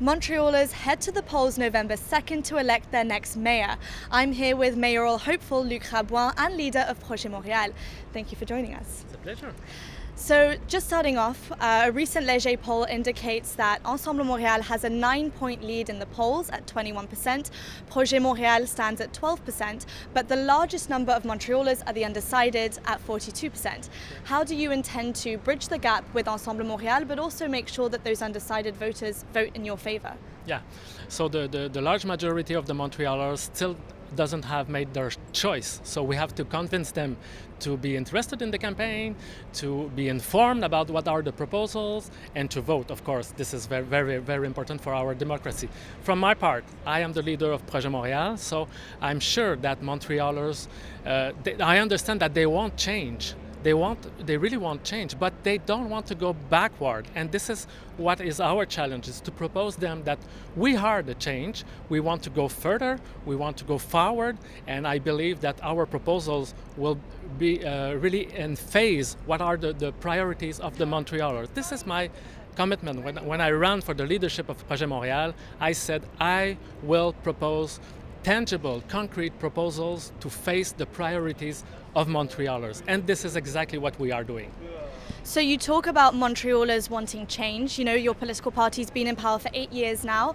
Montrealers head to the polls November 2nd to elect their next mayor. I'm here with mayoral hopeful Luc Rabouin and leader of Projet Montréal. Thank you for joining us. It's a pleasure. So just starting off, a recent Léger poll indicates that Ensemble Montréal has a 9-point lead in the polls at 21%. Projet Montréal stands at 12%, but the largest number of Montrealers are the undecided at 42%. How do you intend to bridge the gap with Ensemble Montréal, but also make sure that those undecided voters vote in your favor? Yeah, so the large majority of the Montrealers still doesn't have made their choice. So we have to convince them to be interested in the campaign, to be informed about what are the proposals, and to vote. Of course, this is very, very, very important for our democracy. From my part, I am the leader of Projet Montréal, so I'm sure that Montrealers, I understand that they want change. They really want change, but they don't want to go backward. And this is what is our challenge, is to propose them that we are the change. We want to go further, we want to go forward, and I believe that our proposals will be really in phase what are the priorities of the Montrealers. This is my commitment. When I ran for the leadership of Projet Montréal, I said I will propose tangible, concrete proposals to face the priorities of Montrealers. And this is exactly what we are doing. So you talk about Montrealers wanting change. You know, your political party's been in power for 8 years now.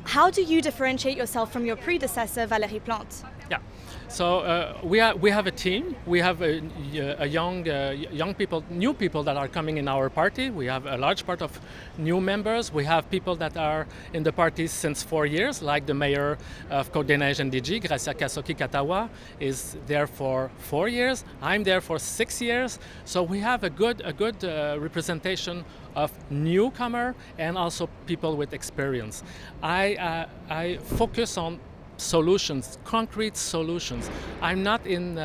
How do you differentiate yourself from your predecessor, Valérie Plante? Yeah. So we have a team. We have a young people, new people that are coming in our party. We have a large part of new members. We have people that are in the party since 4 years, like the mayor of Côte-des-Neiges and DG, Gracia Kasoki-Katawa, is there for 4 years. I'm there for 6 years. So we have a good representation of newcomer and also people with experience. I focus on solutions, concrete solutions. I'm not in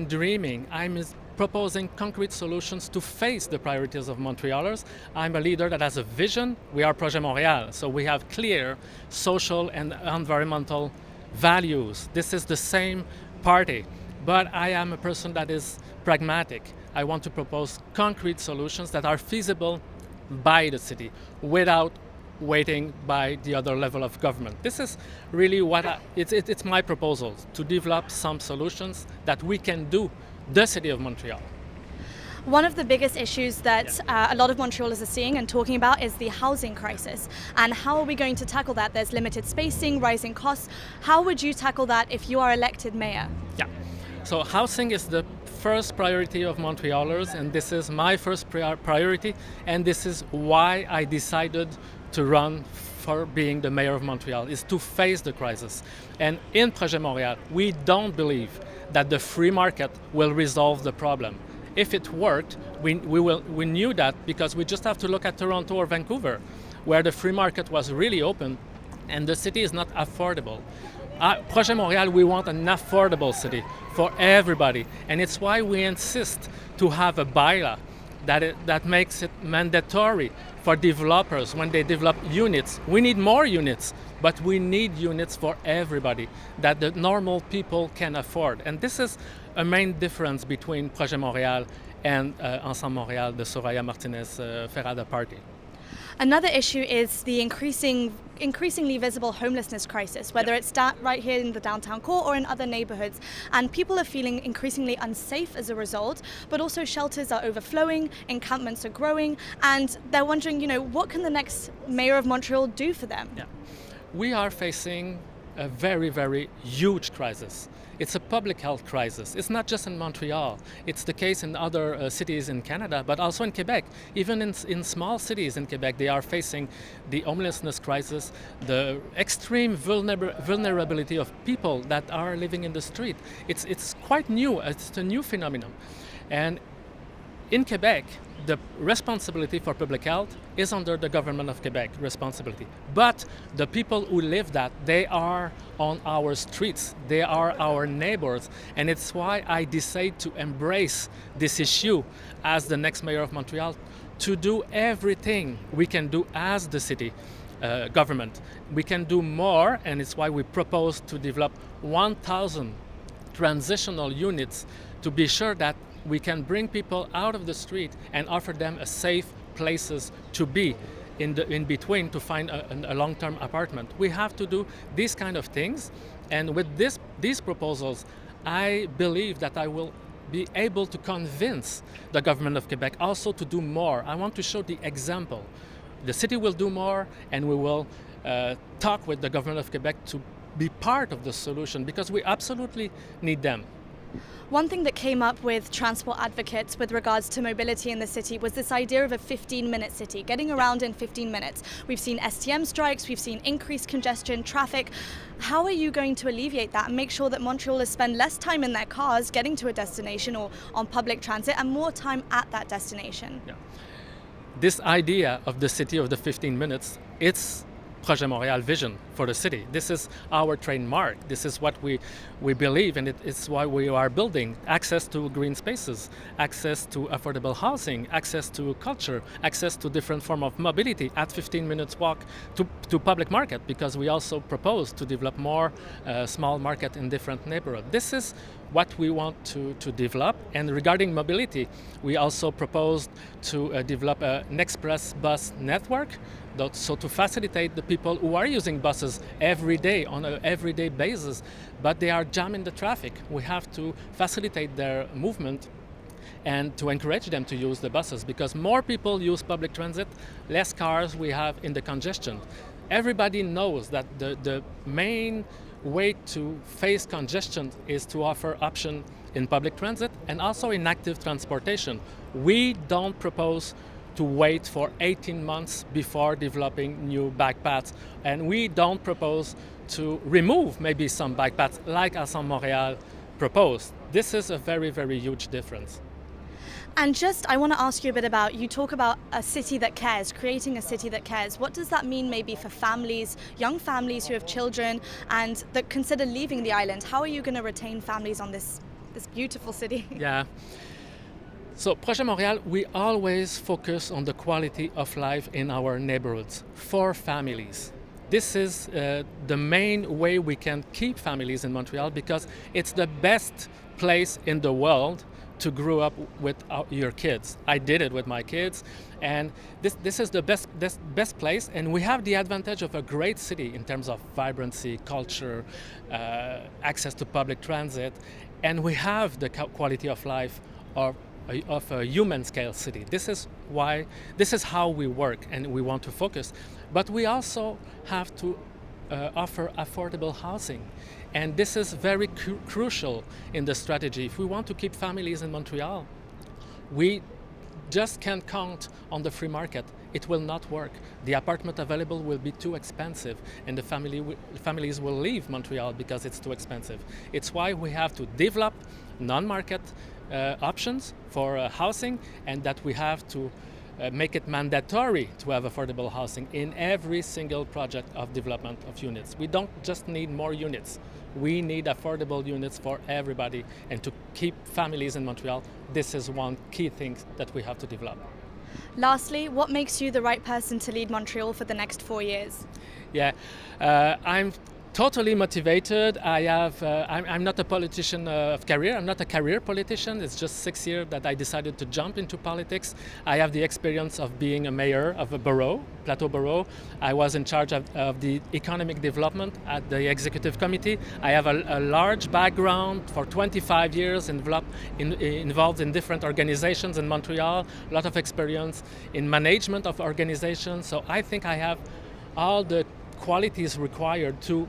dreaming. I'm proposing concrete solutions to face the priorities of Montrealers. I'm a leader that has a vision. We are Projet Montréal, so we have clear social and environmental values. This is the same party, but I am a person that is pragmatic. I want to propose concrete solutions that are feasible by the city without waiting by the other level of government. This is really what it's my proposal, to develop some solutions that we can do the city of Montreal. One of the biggest issues that a lot of Montrealers are seeing and talking about is the housing crisis. And how are we going to tackle that? There's limited spacing, rising costs. How would you tackle that if you are elected mayor? Yeah. So housing is the first priority of Montrealers, and this is my first priority, and this is why I decided to run for being the mayor of Montreal, is to face the crisis. And in Projet Montréal, we don't believe that the free market will resolve the problem. If it worked, we knew that because we just have to look at Toronto or Vancouver, where the free market was really open and the city is not affordable. Projet Montréal, we want an affordable city for everybody, and it's why we insist to have a bylaw that makes it mandatory for developers when they develop units. We need more units, but we need units for everybody that the normal people can afford. And this is a main difference between Projet Montréal and Ensemble Montréal, the Soraya Martinez-Ferrada party. Another issue is the increasingly visible homelessness crisis, whether it's right here in the downtown core or in other neighborhoods. And people are feeling increasingly unsafe as a result, but also shelters are overflowing, encampments are growing, and they're wondering, what can the next mayor of Montreal do for them? Yeah. We are facing a very, very huge crisis. It's a public health crisis. It's not just in Montreal. It's the case in other cities in Canada, but also in Quebec. Even in small cities in Quebec, they are facing the homelessness crisis, the extreme vulnerability of people that are living in the street. It's quite new. It's a new phenomenon. And in Quebec, the responsibility for public health is under the government of Quebec responsibility. But the people who live that, they are on our streets, they are our neighbors. And it's why I decided to embrace this issue as the next mayor of Montreal, to do everything we can do as the city government. We can do more, and it's why we propose to develop 1,000 transitional units to be sure that we can bring people out of the street and offer them a safe places to be. in between to find a long-term apartment. We have to do these kind of things, and with these proposals, I believe that I will be able to convince the government of Quebec also to do more. I want to show the example. The city will do more, and we will talk with the government of Quebec to be part of the solution, because we absolutely need them. One thing that came up with transport advocates with regards to mobility in the city was this idea of a 15-minute city, getting around in 15 minutes. We've seen STM strikes, we've seen increased congestion, traffic. How are you going to alleviate that and make sure that Montrealers spend less time in their cars getting to a destination or on public transit and more time at that destination? Yeah. This idea of the city of the 15 minutes, it's Projet Montréal vision for the city. This is our trademark. This is what we believe, and it's why we are building access to green spaces, access to affordable housing, access to culture, access to different form of mobility at 15 minutes walk to public market, because we also propose to develop more small market in different neighborhoods. This is what we want to develop. And regarding mobility, we also proposed to develop an express bus network, so to facilitate the people who are using buses every day on an everyday basis, but they are jammed in the traffic. We have to facilitate their movement and to encourage them to use the buses, because more people use public transit, less cars we have in the congestion. Everybody knows that the main way to face congestion is to offer option in public transit and also in active transportation. We don't propose to wait for 18 months before developing new bike paths, and we don't propose to remove maybe some bike paths like Ensemble Montréal proposed. This is a very, very huge difference. And I want to ask you a bit about, you talk about a city that cares, creating a city that cares. What does that mean maybe for families, young families who have children and that consider leaving the island? How are you going to retain families on this beautiful city? Yeah. So Projet Montréal, we always focus on the quality of life in our neighborhoods for families. This is the main way we can keep families in Montreal, because it's the best place in the world to grow up with your kids. I did it with my kids, and this is the best place, and we have the advantage of a great city in terms of vibrancy, culture, access to public transit, and we have the quality of life of a human scale city. This is how we work, and we want to focus. But we also have to offer affordable housing, and this is very crucial in the strategy. If we want to keep families in Montreal, we just can't count on the free market. It will not work. The apartment available will be too expensive, and the families will leave Montreal because it's too expensive. It's why we have to develop non-market options for housing, and that we have to make it mandatory to have affordable housing in every single project of development of units. We don't just need more units. We need affordable units for everybody, and to keep families in Montreal, this is one key thing that we have to develop. Lastly, what makes you the right person to lead Montreal for the next 4 years? Yeah, I'm totally motivated. I'm not a politician of career. I'm not a career politician. It's just 6 years that I decided to jump into politics. I have the experience of being a mayor of a borough, Plateau Borough. I was in charge of the economic development at the executive committee. I have a large background for 25 years involved in different organizations in Montreal, a lot of experience in management of organizations. So I think I have all the qualities required to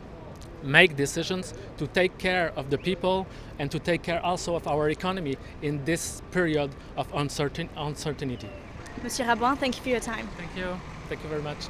make decisions, to take care of the people, and to take care also of our economy in this period of uncertainty. Monsieur Rabouin, thank you for your time. Thank you. Thank you very much.